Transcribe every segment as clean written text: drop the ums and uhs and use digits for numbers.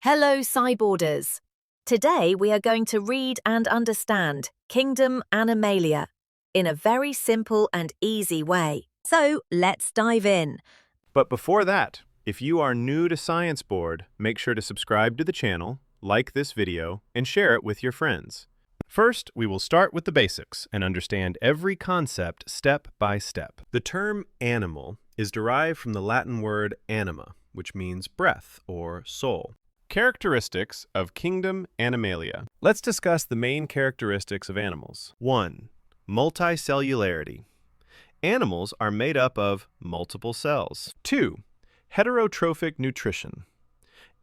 Hello, Sciboarders. Today we are going to read and understand Kingdom Animalia in a very simple and easy way. So let's dive in. But before that, if you are new to ScienceBoard, make sure to subscribe to the channel, like this video, and share it with your friends. First, we will start with the basics and understand every concept step by step. The term animal is derived from the Latin word anima, which means breath or soul. Characteristics of Kingdom Animalia. Let's discuss the main characteristics of animals. 1. Multicellularity. Animals are made up of multiple cells. 2. Heterotrophic nutrition.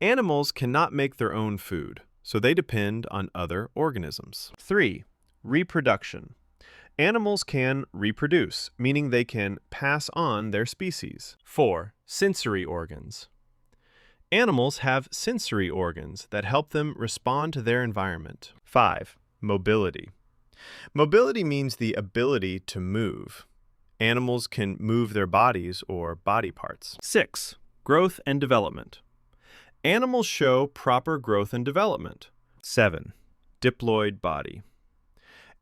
Animals cannot make their own food, so they depend on other organisms. 3. Reproduction. Animals can reproduce, meaning they can pass on their species. 4. Sensory organs. Animals have sensory organs that help them respond to their environment. 5. Mobility. Mobility means the ability to move. Animals can move their bodies or body parts. 6. Growth and development. Animals show proper growth and development. 7. Diploid body.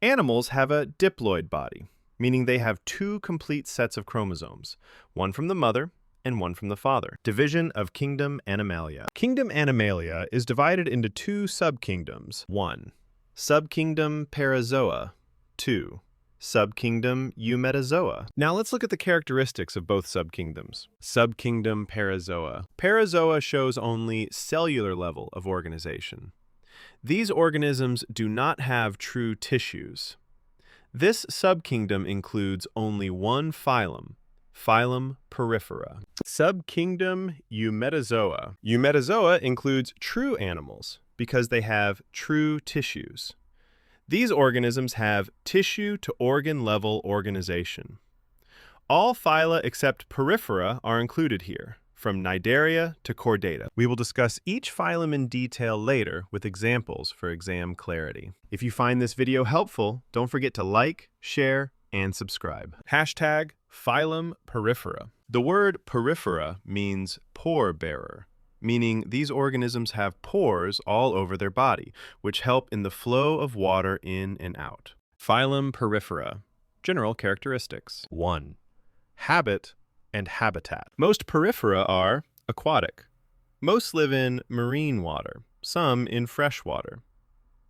Animals have a diploid body, meaning they have two complete sets of chromosomes, one from the mother and one from the father. Division of Kingdom Animalia. Kingdom Animalia is divided into two subkingdoms. 1. Subkingdom Parazoa. 2. Subkingdom Eumetazoa. Now let's look at the characteristics of both subkingdoms. Subkingdom Parazoa. Parazoa shows only cellular level of organization. These organisms do not have true tissues. This subkingdom includes only one phylum, Phylum Porifera. Subkingdom Eumetazoa. Eumetazoa includes true animals because they have true tissues. These organisms have tissue-to-organ level organization. All phyla except Porifera are included here, from Cnidaria to Chordata. We will discuss each phylum in detail later with examples for exam clarity. If you find this video helpful, don't forget to like, share, and subscribe. Hashtag Phylum Porifera. The word porifera means pore bearer, meaning these organisms have pores all over their body, which help in the flow of water in and out. Phylum Porifera. General characteristics. 1. Habit and habitat. Most porifera are aquatic. Most live in marine water, some in fresh water.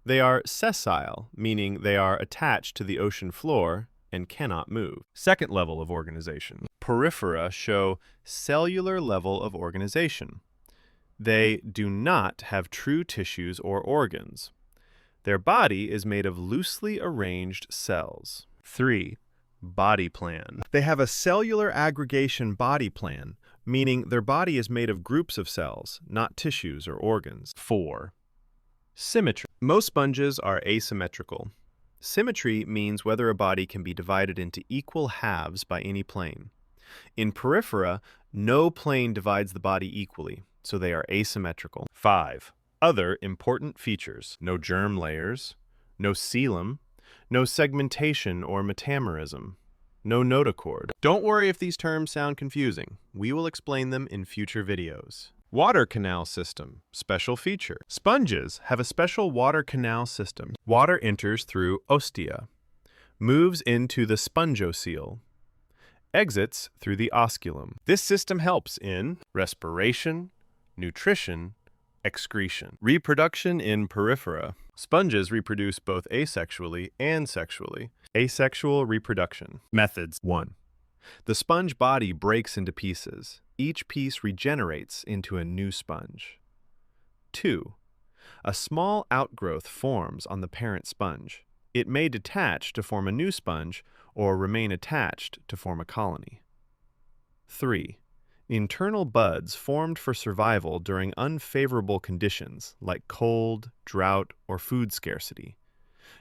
They are sessile, meaning they are attached to the ocean floor and cannot move. Second level of organization. Porifera show cellular level of organization. They do not have true tissues or organs. Their body is made of loosely arranged cells. 3. Body plan. They have a cellular aggregation body plan, meaning their body is made of groups of cells, not tissues or organs. 4. Symmetry. Most sponges are asymmetrical. Symmetry means whether a body can be divided into equal halves by any plane. In Porifera, no plane divides the body equally, so they are asymmetrical. 5. Other important features. No germ layers, no coelom, no segmentation or metamerism, no notochord. Don't worry if these terms sound confusing. We will explain them in future videos. Water canal system, special feature. Sponges have a special water canal system. Water enters through Ostia, moves into the Spongocoel, exits through the Osculum. This system helps in respiration, nutrition, excretion. Reproduction in Porifera. Sponges reproduce both asexually and sexually. Asexual reproduction. Methods. 1. The sponge body breaks into pieces. Each piece regenerates into a new sponge. 2. A small outgrowth forms on the parent sponge. It may detach to form a new sponge or remain attached to form a colony. 3. Internal buds formed for survival during unfavorable conditions like cold, drought, or food scarcity.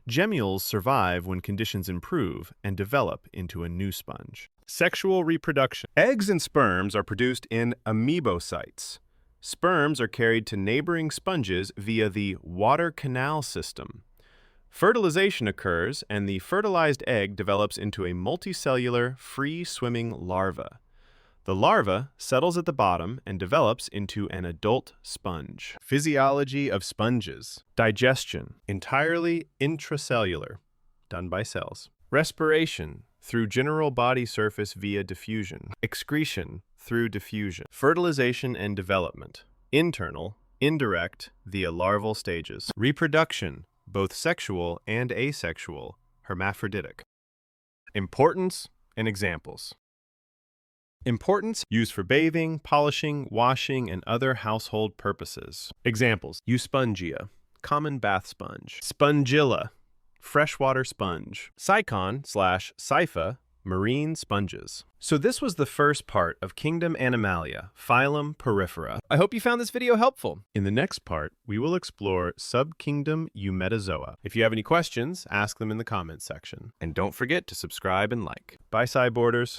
Gemmules survive when conditions improve and develop into a new sponge. Sexual reproduction. Eggs and sperms are produced in amoebocytes. Sperms are carried to neighboring sponges via the water canal system. Fertilization occurs, and the fertilized egg develops into a multicellular, free-swimming larva. The larva settles at the bottom and develops into an adult sponge. Physiology of sponges. Digestion, entirely intracellular, done by cells. Respiration, through general body surface via diffusion. Excretion, through diffusion. Fertilization and development, internal, indirect, via larval stages. Reproduction, both sexual and asexual, hermaphroditic. Importance and examples. Importance, used for bathing, polishing, washing, and other household purposes. Examples: Euspongia, common bath sponge. Spongilla, freshwater sponge. Cycon/Cypha, marine sponges. So this was the first part of Kingdom Animalia, Phylum Porifera. I hope you found this video helpful. In the next part, we will explore subkingdom Eumetazoa. If you have any questions, ask them in the comments section. And don't forget to subscribe and like. Bye, Sciboarders.